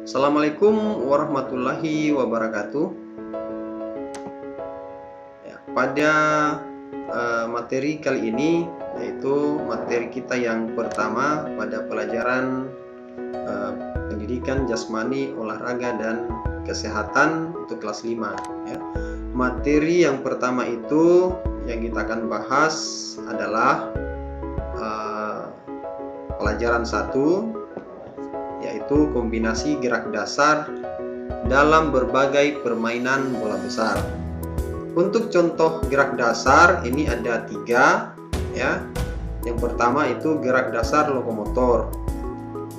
Assalamualaikum warahmatullahi wabarakatuh. Ya, pada materi kali ini, yaitu materi kita yang pertama pada pelajaran pendidikan jasmani, olahraga, dan kesehatan untuk kelas 5 ya. Materi yang pertama itu yang kita akan bahas adalah pelajaran 1, yaitu kombinasi gerak dasar dalam berbagai permainan bola besar. Untuk contoh gerak dasar ini ada 3 ya. Yang pertama itu gerak dasar lokomotor.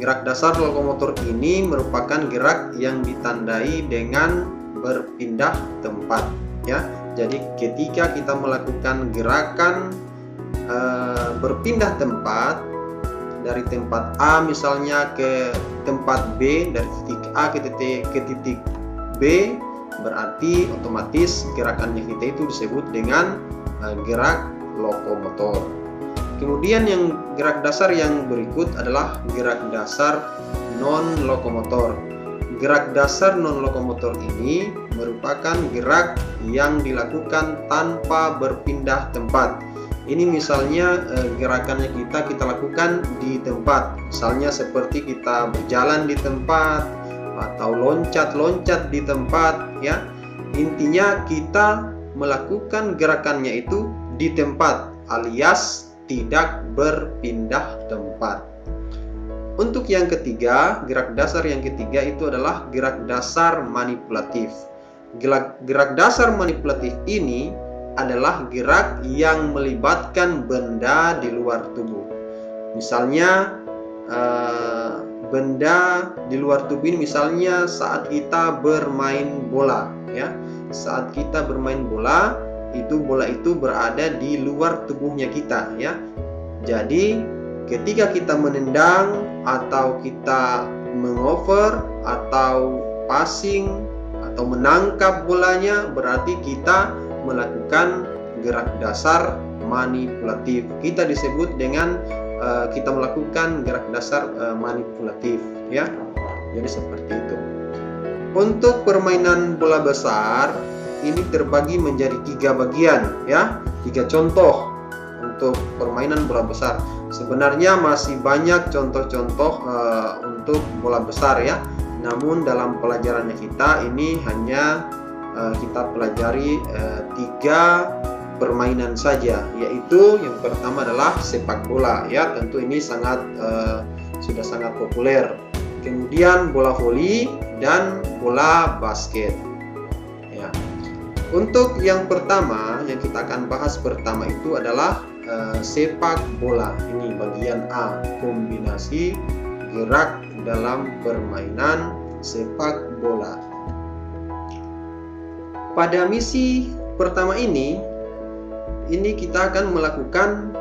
Gerak dasar lokomotor ini merupakan gerak yang ditandai dengan berpindah tempat ya. Jadi ketika kita melakukan gerakan berpindah tempat dari tempat A misalnya ke tempat B, dari titik A ke titik B, berarti otomatis gerakannya kita itu disebut dengan gerak lokomotor. Kemudian yang gerak dasar yang berikut adalah gerak dasar non lokomotor. Gerak dasar non lokomotor ini merupakan gerak yang dilakukan tanpa berpindah tempat. Ini misalnya gerakannya kita lakukan di tempat, misalnya seperti kita berjalan di tempat atau loncat-loncat di tempat ya. Intinya kita melakukan gerakannya itu di tempat alias tidak berpindah tempat. Untuk yang ketiga, gerak dasar yang ketiga itu adalah gerak dasar manipulatif. Gerak dasar manipulatif ini adalah gerak yang melibatkan benda di luar tubuh. Misalnya benda di luar tubuh ini misalnya saat kita bermain bola ya. Saat kita bermain bola itu berada di luar tubuhnya kita ya. Jadi ketika kita menendang atau kita mengover atau passing atau menangkap bolanya, berarti kita melakukan gerak dasar manipulatif. Kita disebut dengan kita melakukan gerak dasar manipulatif ya. Jadi seperti itu. Untuk permainan bola besar ini terbagi menjadi 3 bagian ya, 3 contoh untuk permainan bola besar. Sebenarnya masih banyak contoh-contoh untuk bola besar ya. Namun dalam pelajarannya kita ini hanya kita pelajari 3 permainan saja, yaitu yang pertama adalah sepak bola ya. Tentu ini sudah sangat populer. Kemudian bola voli dan bola basket ya. Untuk yang pertama yang kita akan bahas pertama itu adalah sepak bola. Ini bagian A, kombinasi gerak dalam permainan sepak bola. Pada misi pertama ini kita akan melakukan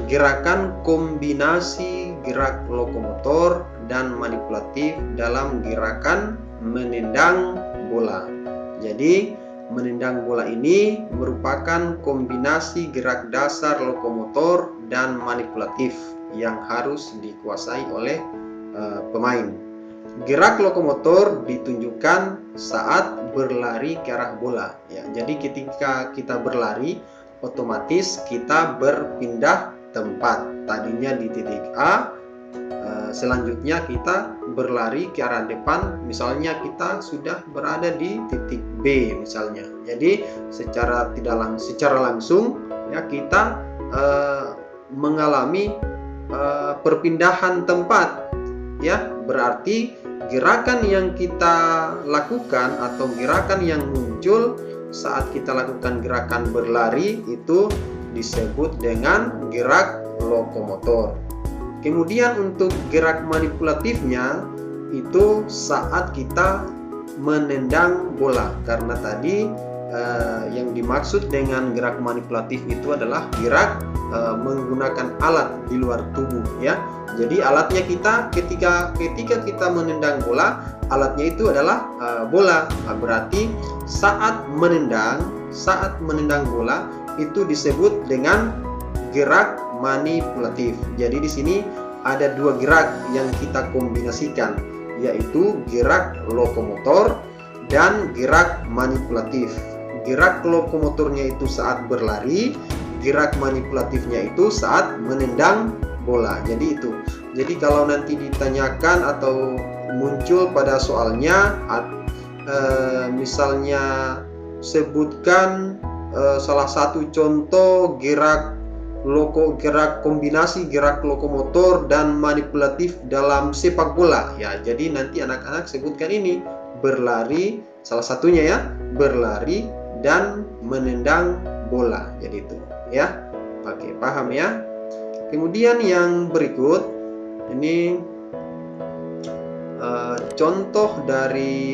gerakan kombinasi gerak lokomotor dan manipulatif dalam gerakan menendang bola. Jadi menendang bola ini merupakan kombinasi gerak dasar lokomotor dan manipulatif yang harus dikuasai oleh pemain. Gerak lokomotor ditunjukkan saat berlari ke arah bola ya. Jadi ketika kita berlari otomatis kita berpindah tempat. Tadinya di titik A, selanjutnya kita berlari ke arah depan, misalnya kita sudah berada di titik B misalnya. Jadi secara langsung ya kita mengalami perpindahan tempat ya. Berarti gerakan yang kita lakukan atau gerakan yang muncul saat kita lakukan gerakan berlari itu disebut dengan gerak lokomotor. Kemudian untuk gerak manipulatifnya itu saat kita menendang bola, karena tadi yang dimaksud dengan gerak manipulatif itu adalah gerak menggunakan alat di luar tubuh ya. Jadi alatnya ketika kita menendang bola, alatnya itu adalah bola. Berarti saat menendang bola itu disebut dengan gerak manipulatif. Jadi di sini ada 2 gerak yang kita kombinasikan. yaitu gerak lokomotor dan gerak manipulatif. Gerak lokomotornya itu saat berlari, gerak manipulatifnya itu saat menendang bola. Jadi itu. Jadi kalau nanti ditanyakan atau muncul pada soalnya, misalnya sebutkan salah satu contoh gerak kombinasi gerak lokomotor dan manipulatif dalam sepak bola. Ya, jadi nanti anak-anak sebutkan ini, berlari salah satunya ya, berlari dan menendang bola. Jadi itu ya. Oke, paham ya. Kemudian yang berikut ini contoh dari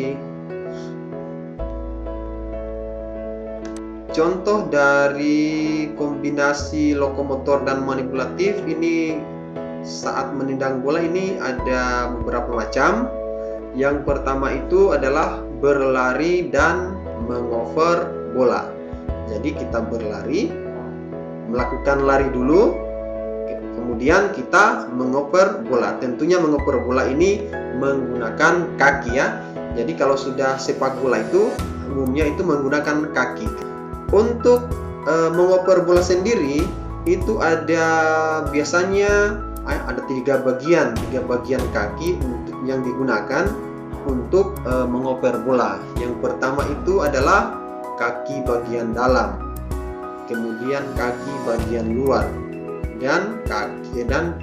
kombinasi lokomotor dan manipulatif ini saat menendang bola. Ini ada beberapa macam. Yang pertama itu adalah berlari dan mengoper bola. Jadi kita berlari, melakukan lari dulu, kemudian kita mengoper bola. Tentunya mengoper bola ini menggunakan kaki ya. Jadi kalau sudah sepak bola itu umumnya itu menggunakan kaki. Untuk mengoper bola sendiri itu biasanya ada tiga bagian kaki yang digunakan untuk mengoper bola. Yang pertama itu adalah kaki bagian dalam, kemudian kaki bagian luar, dan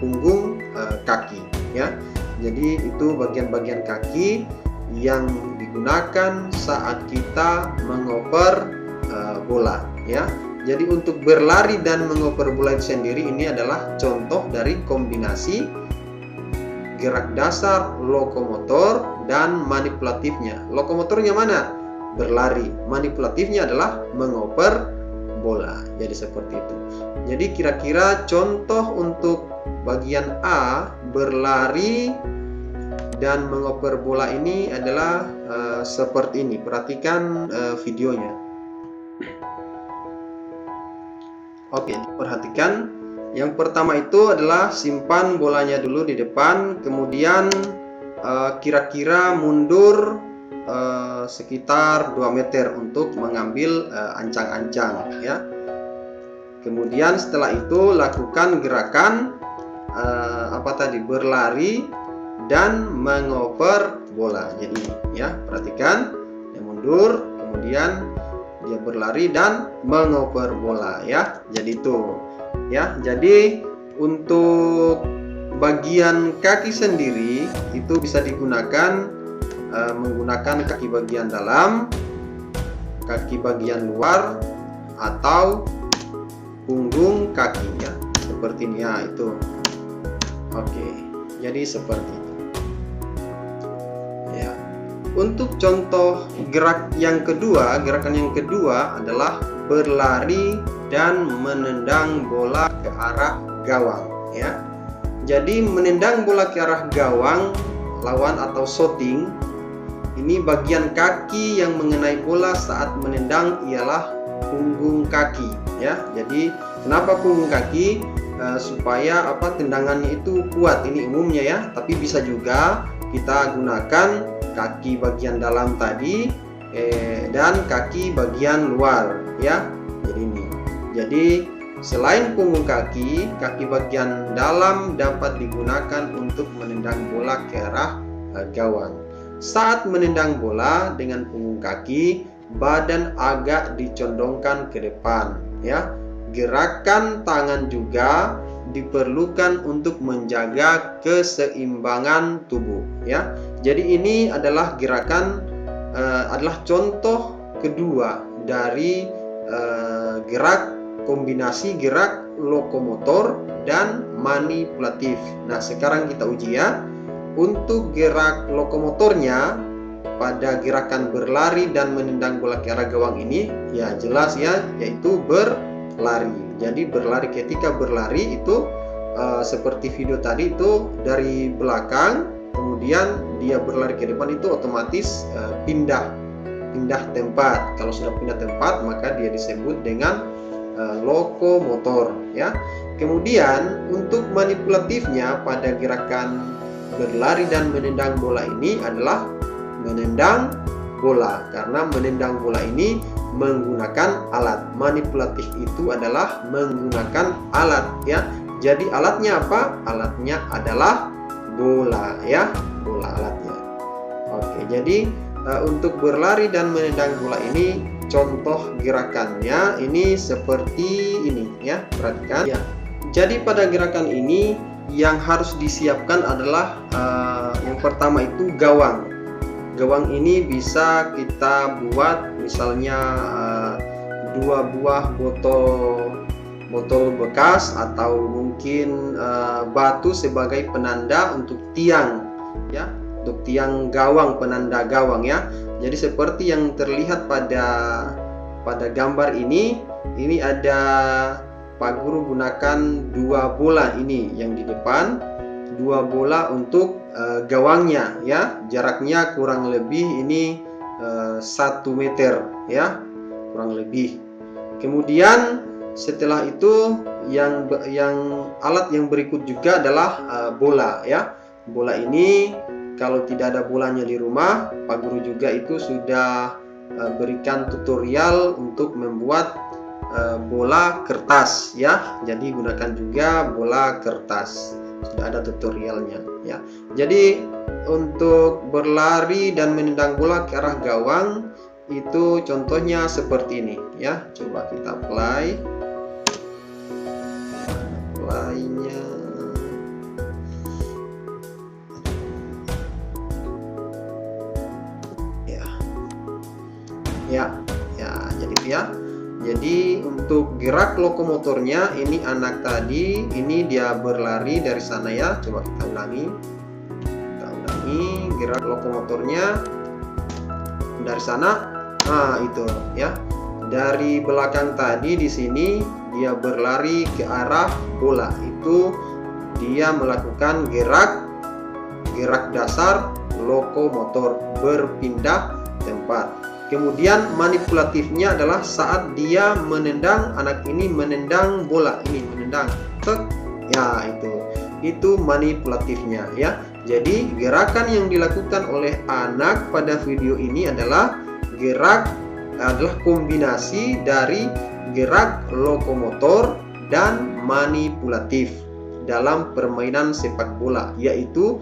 punggung kaki ya. Jadi itu bagian-bagian kaki yang digunakan saat kita mengoper bola ya. Jadi untuk berlari dan mengoper bola itu sendiri ini adalah contoh dari kombinasi gerak dasar lokomotor dan manipulatifnya. Lokomotornya mana? Berlari. Manipulatifnya adalah mengoper bola. Jadi seperti itu. Jadi kira-kira contoh untuk bagian A, berlari dan mengoper bola ini adalah seperti ini. Perhatikan videonya. Oke, perhatikan. Yang pertama itu adalah simpan bolanya dulu di depan, kemudian kira-kira mundur sekitar 2 meter untuk mengambil ancang-ancang ya. Kemudian setelah itu lakukan gerakan berlari dan mengoper bola. Jadi ya, perhatikan, dia mundur, kemudian dia berlari dan mengoper bola ya. Jadi itu ya. Jadi untuk bagian kaki sendiri itu bisa digunakan menggunakan kaki bagian dalam, kaki bagian luar, atau punggung kakinya seperti ini ya. Itu oke. Jadi seperti itu ya. Untuk contoh gerakan yang kedua adalah berlari dan menendang bola ke arah gawang ya. Jadi menendang bola ke arah gawang lawan atau shooting, ini bagian kaki yang mengenai bola saat menendang ialah punggung kaki ya. Jadi kenapa punggung kaki? Supaya tendangannya itu kuat. Ini umumnya ya, tapi bisa juga kita gunakan kaki bagian dalam tadi dan kaki bagian luar ya. Jadi ini. Jadi selain punggung kaki bagian dalam dapat digunakan untuk menendang bola ke arah gawang. Saat menendang bola dengan punggung kaki, badan agak dicondongkan ke depan ya. Gerakan tangan juga diperlukan untuk menjaga keseimbangan tubuh ya. Jadi ini adalah adalah contoh kedua dari kombinasi gerak lokomotor dan manipulatif. Nah, sekarang kita uji ya. Untuk gerak lokomotornya pada gerakan berlari dan menendang bola ke arah gawang ini ya jelas ya, yaitu berlari. Jadi ketika berlari itu seperti video tadi itu dari belakang, kemudian dia berlari ke depan, itu otomatis pindah tempat. Kalau sudah pindah tempat maka dia disebut dengan lokomotor ya. Kemudian untuk manipulatifnya pada gerakan berlari dan menendang bola ini adalah menendang bola, karena menendang bola ini menggunakan alat. Manipulatif itu adalah menggunakan alat, ya. Jadi alatnya apa? Alatnya adalah bola, ya, bola alatnya. Oke, jadi untuk berlari dan menendang bola ini contoh gerakannya ini seperti ini, ya. Perhatikan, ya. Jadi pada gerakan ini yang harus disiapkan adalah yang pertama itu gawang. Gawang ini bisa kita buat misalnya 2 buah botol bekas, atau mungkin batu sebagai penanda untuk tiang, ya, untuk tiang gawang, penanda gawang, ya. Jadi seperti yang terlihat pada gambar ini ada Pak Guru gunakan 2 bola ini yang di depan, 2 bola untuk gawangnya, ya. Jaraknya kurang lebih ini 1 meter, ya, kurang lebih. Kemudian setelah itu yang alat yang berikut juga adalah bola, ya. Bola ini kalau tidak ada bolanya di rumah, Pak Guru juga itu sudah berikan tutorial untuk membuat bola kertas, ya. Jadi gunakan juga bola kertas, sudah ada tutorialnya, ya. Jadi untuk berlari dan menendang bola ke arah gawang itu contohnya seperti ini, ya. Coba kita play. Playnya, ya, jadi itu, ya. Jadi untuk gerak lokomotornya ini anak tadi ini dia berlari dari sana, ya. Coba kita ulangi. Gerak lokomotornya dari sana. Nah, itu, ya. Dari belakang tadi di sini dia berlari ke arah bola. Itu dia melakukan gerak dasar lokomotor, berpindah tempat. Kemudian manipulatifnya adalah saat dia menendang, anak ini menendang bola ini, menendang, tek, ya, itu manipulatifnya, ya. Jadi gerakan yang dilakukan oleh anak pada video ini adalah kombinasi dari gerak lokomotor dan manipulatif dalam permainan sepak bola, yaitu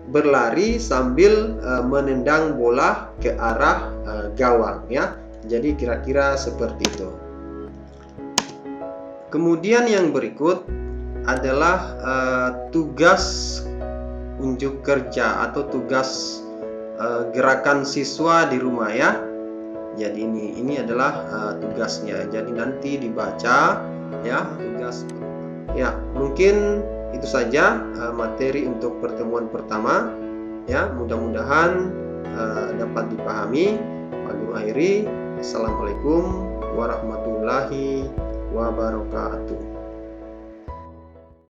berlari sambil menendang bola ke arah gawang, ya. Jadi kira-kira seperti itu. Kemudian yang berikut adalah tugas unjuk kerja atau tugas gerakan siswa di rumah, ya. Jadi ini adalah tugasnya. Jadi nanti dibaca, ya, tugas. Ya, mungkin itu saja materi untuk pertemuan pertama, ya. Mudah-mudahan dapat dipahami. Pak Guru akhiri. Assalamualaikum warahmatullahi wabarakatuh.